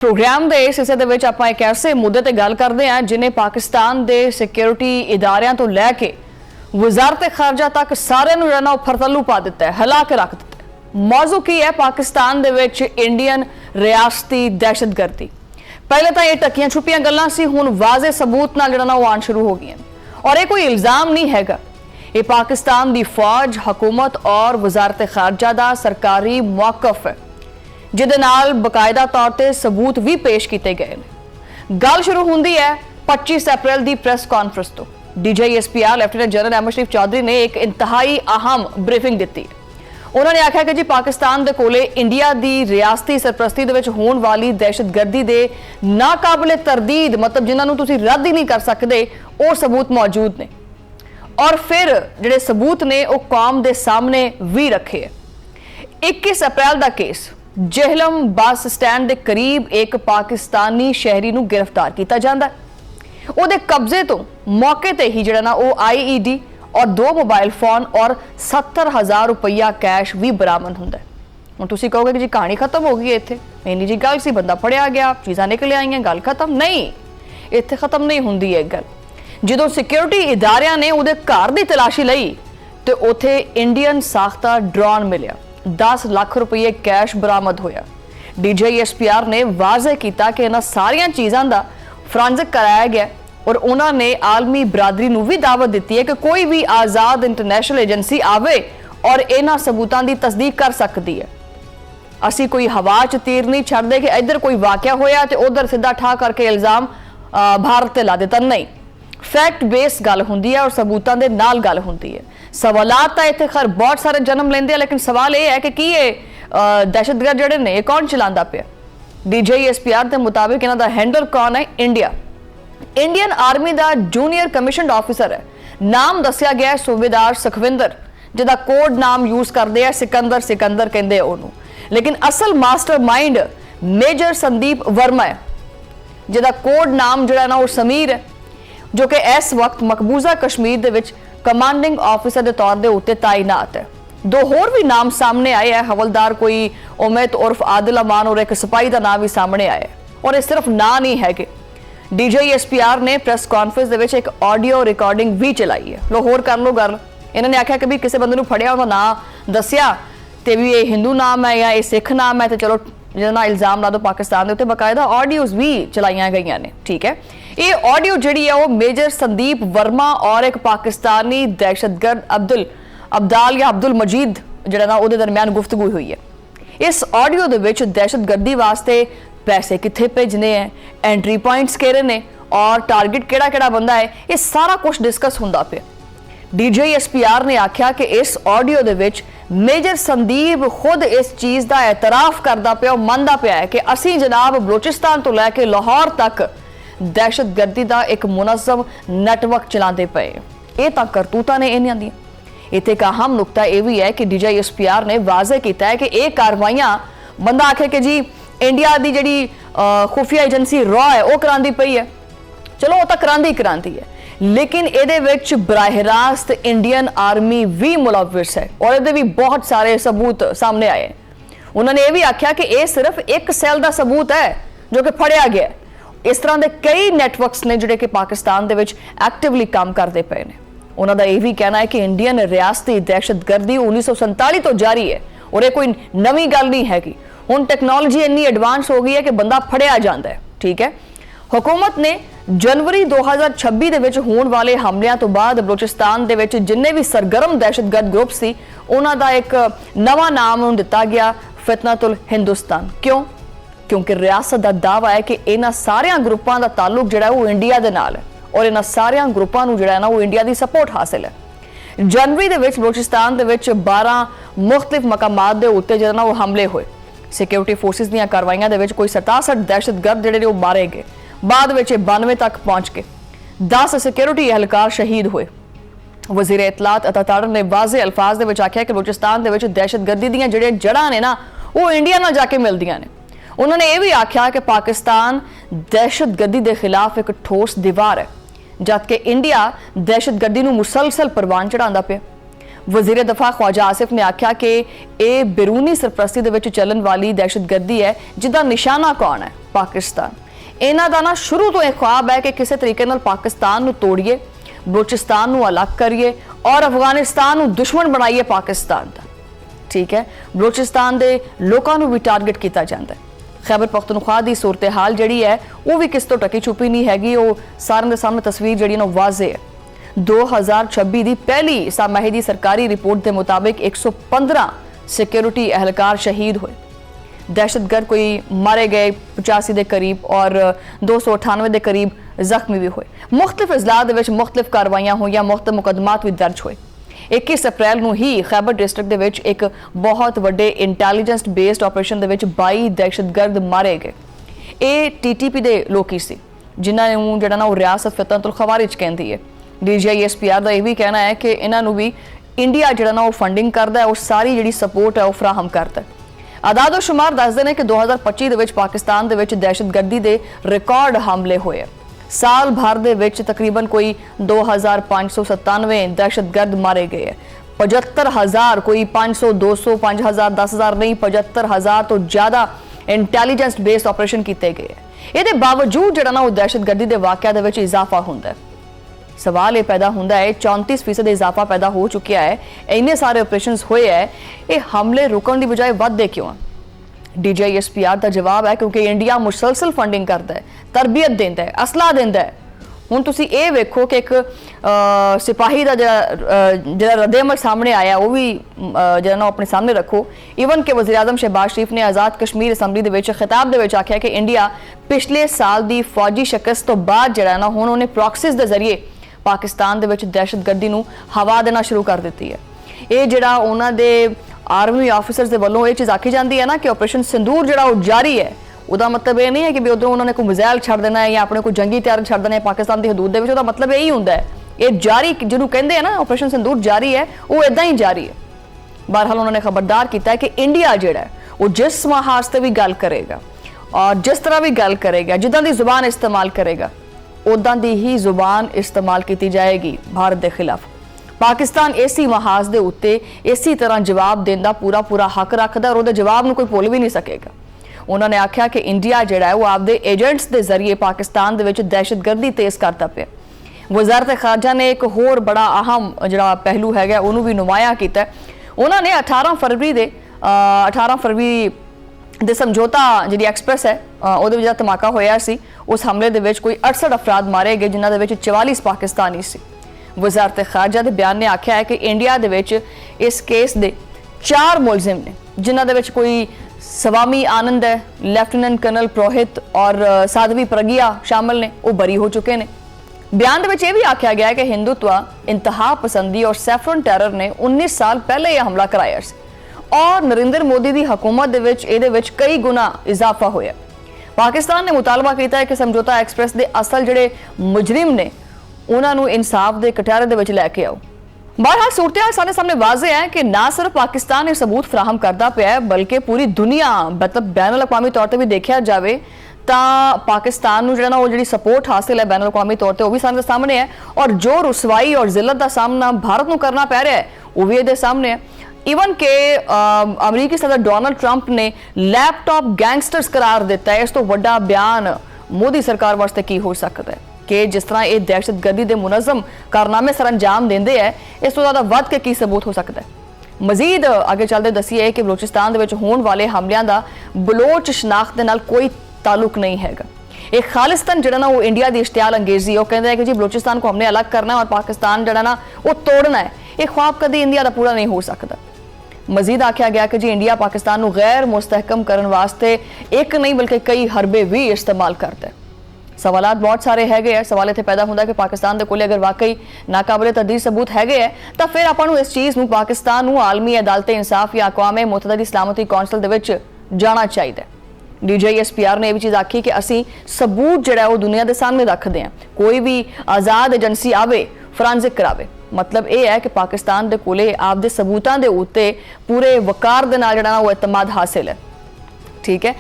Programme के इस हिस्से में आप एक ऐसे मुद्दे पर गल करते हैं जिन्हें पाकिस्तान के सिक्योरिटी इदारियां तो लैके वजारत खारजा तक सारे जो फरतलू पा दिता है, हिला के रख दिता है। मौजू की है पाकिस्तान के इंडियन रियासती दहशतगर्दी। पहले तो ये टकियां छुपियां गल्लां सी, हुण वाजे सबूत नाल जिहड़ा वो आण शुरू हो गई और ये कोई इल्जाम नहीं हैगा। ये पाकिस्तान की फौज, हुकूमत और वजारत खारजा का सरकारी मौकफ है जिहदे नाल बकायदा तौर पर सबूत भी पेश किए गए हैं। गल शुरू होंदी है 25 अप्रैल की प्रेस कॉन्फ्रेंस तो। DGSPR लैफ्टिनेंट जनरल अहमद शरीफ चौधरी ने एक इंतहाई अहम ब्रीफिंग दी। उन्होंने आख्या कि जी पाकिस्तान के कोले इंडिया की रियासती सरपरस्ती दे विच होण वाली दहशतगर्दी के नाकाबिले तरदीद मतलब जिन्होंने तुसीं रद्द ही नहीं कर सकते वो सबूत मौजूद ने और फिर जिहड़े सबूत ने वो कौम के सामने भी रखे। 21 अप्रैल का केस जेहलम बस स्टैंड के करीब एक पाकिस्तानी शहरी नूं गिरफ्तार किया जाता है। उहदे कब्जे तो मौके ते ही जिहड़ा ना वो IED और 2 मोबाइल फोन और 70,000 रुपया कैश भी बरामद हुंदा है। हुण तुसीं कहोगे कि जी कहानी खत्म हो गई इत्थे, इन्नी जी गल सी, बंदा फड़िया गया, चीज़ां निकल आईयां, गल खत्म नहीं। इत्थे खत्म नहीं हुंदी है गल। जदों सिक्योरिटी इदारियां ने उहदे घर दी तलाशी लई ते उत्थे इंडियन साख्ता ड्रोन मिलिया, 10 लाख रुपये कैश बरामद होया। DGSPR ने वाजे किया कि इन्हां सारियां चीज़ां दा फोरेंसिक कराया गया और उन्होंने आलमी बरादरी नूं भी दावत दी है कि कोई भी आज़ाद इंटरनेशनल एजेंसी आवे और इन्हां सबूतां दी तस्दीक कर सकती है। असी कोई हवा च तीर नहीं छड्डदे कि इधर कोई वाकया होया ते उधर सीधा ठा करके इल्जाम भारत ते ला दिता। नहीं, फैक्ट बेस गल हुंदी है और सबूतां दे नाल गल हुंदी है। सवालात तो इत्थे खैर बहुत सारे जन्म लेंदे, लेकिन सवाल यह है कि की ये दहशतगर्द जिहड़े ने ये कौन चलांदा पिया। DGSPR के मुताबिक इन्हां दा हैंडल कौन है? इंडियन आर्मी का जूनियर कमिशनड ऑफिसर है। नाम दसिया गया सूबेदार सुखविंदर, जिहदा कोड नाम यूज करते हैं सिकंदर कहते हैं उन्होंने, लेकिन असल mastermind major Sandeep Verma है, जिहदा कोड नाम जिहड़ा ना वो समीर है, जो कि इस वक्त मकबूजा कश्मीर दे विच कमांडिंग ऑफिसर के तौर के उत्ते तैनात है। 2 होर भी नाम सामने आए हैं, हवलदार कोई उमैद उर्फ आदिल अमान और एक सिपाही का नाम भी सामने आया है। और ये सिर्फ ना नहीं है कि DGSPR ने प्रेस कॉन्फ्रेंस दे विच एक ऑडियो रिकॉर्डिंग भी चलाई है। लो होर कर लो गल। इन्होंने आख्या कि भी किसी बंदे नूं फड़िया उहदा नाम दसिया ते भी ये हिंदू नाम है या ये सिख नाम है तो चलो जिहदा इल्जाम ला दो पाकिस्तान के उत्ते बकायदा ऑडियोज भी चलाइयां गई ने। ठीक है, ये ऑडियो जिहड़ी है वो मेजर संदीप वर्मा और एक पाकिस्तानी दहशतगर्द अब्दुल मजीद जिहड़ा ना उहदे दरमियान गुफ्तगू हुई है। इस ऑडियो दे विच दहशतगर्दी वास्ते पैसे कित्थे भेजने हैं, एंट्री पॉइंट्स केड़े ने और टारगेट केड़ा बंदा है, ये सारा कुछ डिस्कस हुंदा पिया। DGSPR ने आख्या कि इस ऑडियो दे विच मेजर संदीप खुद इस चीज़ का एतराफ करता पिया, मनदा पिया है कि असी जनाब बलोचिस्तान तो लैके लाहौर तक दहशतगर्दी का एक मुनज़्ज़म नेटवर्क चलाते पे। ये तो करतूतां ने इन्हां दी। इत्थे एक अहम नुकता यह भी है कि DGSPR ने वाजे किया है कि ये कार्रवाइयां बंदा आखे कि जी इंडिया की जी खुफिया एजेंसी रॉ है वो करांदी पई है, चलो वो तो करांदी है, लेकिन ये बराह रास्त इंडियन आर्मी भी मुलविस है और ये भी बहुत सारे सबूत सामने आए हैं। उन्होंने ये भी आख्या कि यह सिर्फ एक सैल का सबूत है जो कि फड़िया गया। इस तरह के कई नैटवर्क्स ने जोड़े कि पाकिस्तान के एक्टिवली काम करते पे ने। उन्होंने यह भी कहना है कि इंडियन रियासती दहशतगर्दी 1947 तो जारी है और ये कोई नवी गल नहीं हैगी। हुण टेक्नोलॉजी इन्नी एडवांस हो गई है कि बंदा फड़िया जाता है। ठीक है, हुकूमत ने जनवरी 2026 के होने वाले हमलियां तो बाद बलोचिस्तान के जिन्ने भी सरगर्म दहशतगर्द ग्रुप सी उन्हां दा एक नवा नाम दिता गया, फितनतुल हिंदुस्तान। क्यों? क्योंकि रियासत का दावा है कि इन्हां सारिया ग्रुपां दा ताल्लुक जिहड़ा वो इंडिया दे नाल है और इन्हां सारिया ग्रुपां नूं जिहड़ा ना वो इंडिया की सपोर्ट हासिल है। जनवरी के बलोचिस्तान के 12 मुख्तलिफ मकामात दे उत्ते जिहड़ा ना वो हमले हुए। सिक्योरिटी फोर्सिस दी कार्रवाइयां दे विच कोई 67 दहशतगर्द जिहड़े वो मारे गए, बाद में 92 तक पहुंच के 10 सिक्योरिटी एहलकार शहीद हुए। वजीर इतलात अता ताड़र ने वाजे अल्फाज दे विच आख्या कि बलोचिस्तान दे विच दहशतगर्दी दीयां जिहड़ियां जड़ां ने ना वो इंडिया नाल जाके मिलदियां ने। उन्होंने ये भी आख्या कि पाकिस्तान दहशतगर्दी के खिलाफ एक ठोस दीवार है, जबकि इंडिया दहशतगर्दी नूं मुसलसल परवान चढ़ांदा पिया। ਵਜ਼ੀਰ ਦਫਾ ख्वाजा आसिफ ने आख्या कि ਇਹ ਬਿਰੂਨੀ ਸਰਪ੍ਰਸਤੀ ਦੇ ਵਿੱਚ ਚੱਲਣ ਵਾਲੀ ਦਹਿਸ਼ਤਗਰਦੀ ਹੈ ਜਿਹਦਾ ਨਿਸ਼ਾਨਾ ਕੌਣ ਹੈ? ਪਾਕਿਸਤਾਨ। ਇਹਨਾਂ ਦਾ ਨਾ ਸ਼ੁਰੂ ਤੋਂ ਇਹ ख्वाब ਹੈ ਕਿ ਕਿਸੇ ਤਰੀਕੇ ਨਾਲ ਪਾਕਿਸਤਾਨ ਨੂੰ ਤੋੜੀਏ, ਬਲੋਚਿਸਤਾਨ ਨੂੰ ਅਲੱਗ ਕਰੀਏ ਔਰ ਅਫਗਾਨਿਸਤਾਨ ਨੂੰ ਦੁਸ਼ਮਣ ਬਣਾਈਏ ਪਾਕਿਸਤਾਨ ਦਾ। ठीक है, बलोचिस्तान के लोगों को भी टारगेट किया जाता है। खैबर पख्तूनख्वा की सूरत हाल जी है वो भी किस तो टकी छुपी नहीं हैगी, वो सारे सामने तस्वीर जी वाजे है। 2026 की पहली सामाही की सरकारी रिपोर्ट के मुताबिक 115 सिक्योरिटी एहलकार शहीद हुए, दहशतगर्द कोई मारे गए 85 के करीब और 298 के करीब जख्मी भी हुए। मुख्तलिफ अजला मुख्तलिफ कार्रवाइयां हुई, मुख्तलिफ मुकदमात भी दर्ज हुए। 21 अप्रैल ਨੂੰ ਹੀ ਖੈਬਰ ਡਿਸਟ੍ਰਿਕਟ ਦੇ ਵਿੱਚ ਇੱਕ ਬਹੁਤ ਵੱਡੇ ਇੰਟੈਲੀਜੈਂਸ ਬੇਸਡ ਆਪਰੇਸ਼ਨ ਦੇ ਵਿੱਚ 22 ਦਹਿਸ਼ਤਗਰਦ ਮਾਰੇ ਗਏ। ਇਹ ਟੀਟੀਪੀ ਦੇ ਲੋਕੀ ਸੀ ਜਿਨ੍ਹਾਂ ਨੂੰ ਜਿਹੜਾ ਨਾ ਉਹ ਰਿਆਸਤ ਫਤਨਤੁਲ ਖਵਾਰਿਜ ਕਹਿੰਦੀ ਹੈ। DGISPR ਦਾ ਇਹ ਵੀ ਕਹਿਣਾ ਹੈ ਕਿ ਇਹਨਾਂ ਨੂੰ ਵੀ ਇੰਡੀਆ ਜਿਹੜਾ ਨਾ ਉਹ ਫੰਡਿੰਗ ਕਰਦਾ ਹੈ, ਉਹ ਸਾਰੀ ਜਿਹੜੀ ਸਪੋਰਟ ਹੈ ਉਹ ਫਰਾਹਮ ਕਰਦਾ ਹੈ। ਆਦਾਦੋ ਸ਼ੁਮਾਰ ਦੱਸਦੇ ਨੇ ਕਿ 2025 ਦੇ ਵਿੱਚ ਪਾਕਿਸਤਾਨ ਦੇ ਵਿੱਚ ਦਹਿਸ਼ਤਗਰਦੀ ਦੇ ਰਿਕਾਰਡ ਹਮਲੇ ਹੋਏ। साल भर दे विच तकरीबन कोई 2597 दहशतगर्द मारे गए, 75,000 कोई 500 200 5,000 10,000 नहीं 75,000 तो ज़्यादा इंटैलीजेंस बेस्ड ऑपरेशन किए गए। ये बावजूद जो ना दहशतगर्दी के वाक़िया दे विच इजाफा होंदा है। सवाल ये पैदा होंदा है 34% इजाफा पैदा हो चुका है, इन्ने सारे ऑपरेशन होए है, ये हमले रुकने की बजाय वधदे क्यों? DGISPR का जवाब है क्योंकि इंडिया मुसलसल फंडिंग करता है, तरबियत देता है, असला देता है। हुण तुसीं ये वेखो कि एक सिपाही का जो रद्द-ए-अमल सामने आया वो भी जो ना अपने सामने रखो। ईवन के वज़ीर आज़म शहबाज शरीफ ने आज़ाद कश्मीर असैंबली दे विच खिताब दे विच आख्या कि इंडिया पिछले साल की फौजी शिकस्त तो बाद जो ना हुण उन्हें प्रॉक्सिस के जरिए पाकिस्तान दे विच दहशतगर्दी नूं हवा देना शुरू कर दी है। ये जिहड़ा उन्हां दे आर्मी ऑफिसर्स के वालों ये चीज़ आखी जाती है ना कि ऑपरेशन सिंदूर जो जारी है, उसका मतलब ये नहीं है कि भी उधरों उन्होंने कोई मिसाइल छड़ देना है या अपने कोई जंगी तैयार छड़ देना है पाकिस्तान की हदूद के, उसका मतलब यही होंदा है ये जारी जिन्होंने कहते हैं ना ऑपरेशन सिंदूर जारी है, वो इदा ही जारी है। बहरहाल उन्होंने खबरदार किया कि इंडिया जोड़ा है वो जिस महाज से भी गल करेगा और जिस तरह भी गल करेगा, जिदा की जुबान इस्तेमाल करेगा, उदा की ही जुबान इस्तेमाल की जाएगी भारत के खिलाफ। पाकिस्तान इसी महाज के उत्ते इसी तरह जवाब देने का पूरा पूरा हक रखता है और वो जवाब में कोई भुल भी नहीं सकेगा। उन्होंने आख्या कि इंडिया जोड़ा है वो आपके एजेंट्स के जरिए पाकिस्तान के दहशतगर्दी तेज करता पे। वजारत खारजा ने एक होर बड़ा अहम जो पहलू है उन्होंने भी नुमाया किया। उन्होंने 18 फरवरी ਦੇ समझौता जी एक्सप्रैस है वो जो धमाका होया सी उस हमले के कोई 68 अफराद मारे गए जिन्हों के 44 पाकिस्तानी सी। वजारत खारजा के बयान ने आख्या है कि इंडिया दे विच इस केस के 4 मुलजिम ने जिन्हों के कोई स्वामी आनंद है, लैफ्टिनेंट कर्नल पुरोहित और साध्वी प्रज्ञा शामिल ने, वो बरी हो चुके हैं। बयान के भी आख्या गया है कि हिंदुत्व, इंतहा पसंदी और सैफरन टैरर ने 19 साल पहले यह हमला कराया और नरेंद्र मोदी की हुकूमत ये कई गुना इजाफा होया। पाकिस्तान ने मुतालबा किया है कि समझौता एक्सप्रैस के असल जोड़े मुजरिम ने उन्होंने इंसाफ के कटहरे के लैके आओ। बहरहाल सूरत सारे सामने वाजे है कि ना सिर्फ पाकिस्तान ये सबूत फराहम करता पाया बल्कि पूरी दुनिया मतलब बैन अल-अक़वामी तौर पर भी देखा जाए तो पाकिस्तान को जो जी सपोर्ट हासिल है बैन अल-अक़वामी तौर पर वो भी सारे सामने है और जो रुसवाई और जिल्लत का सामना भारत को करना पै रहा है वो भी ये सामने है। ईवन के अमरीकी सदर डोनाल्ड ट्रंप ने लैपटॉप गैंगस्टर्स करार दिता है। इस तो वड्डा बयान मोदी सरकार वास्ते की हो सकता है कि जिस तरह ये दहशतगर्दी के मुनज़म कारनामे सर अंजाम देंदे है इस तो ज़्यादा वध के की सबूत हो सकता है। मजीद आगे चलते दसीए कि बलोचिस्तान के होने वाले हमलों का बलोच शनाख्त के नाल कोई ताल्लुक नहीं है। एक खालिस्तान जो ना वो इंडिया की इश्तियाल अंगेजी वो कहते हैं कि जी बलोचिस्तान को हमने अलग करना है और पाकिस्तान जो ना वो तोड़ना है। ये ख्वाब कभी इंडिया का पूरा नहीं हो सकता। मजीद आख्या गया कि जी इंडिया पाकिस्तान को गैर मुस्तहकम करने वास्ते एक नहीं बल्कि कई हरबे भी इस्तेमाल करता है। सवाल बहुत सारे है। सवाल इतने पैदा होता है कि पाकिस्तान के कोल अगर वाकई नाकाबिले तदीर सबूत है तो फिर आपको इस चीज़ में पाकिस्तान को आलमी अदालत इंसाफ या अकवाम मुतहदा दी सलामती कौंसल के जाना चाहिए। DGISPR ने यह भी चीज़ आखी कि असी सबूत जोड़ा वो दुनिया के सामने रखते हैं, कोई भी आज़ाद एजेंसी आवे फॉरेंसिक करावे। मतलब ये है कि पाकिस्तान के कोले आपके सबूतों के उत्ते पूरे वकार के नाल वो एतमाद हासिल है। ठीक है,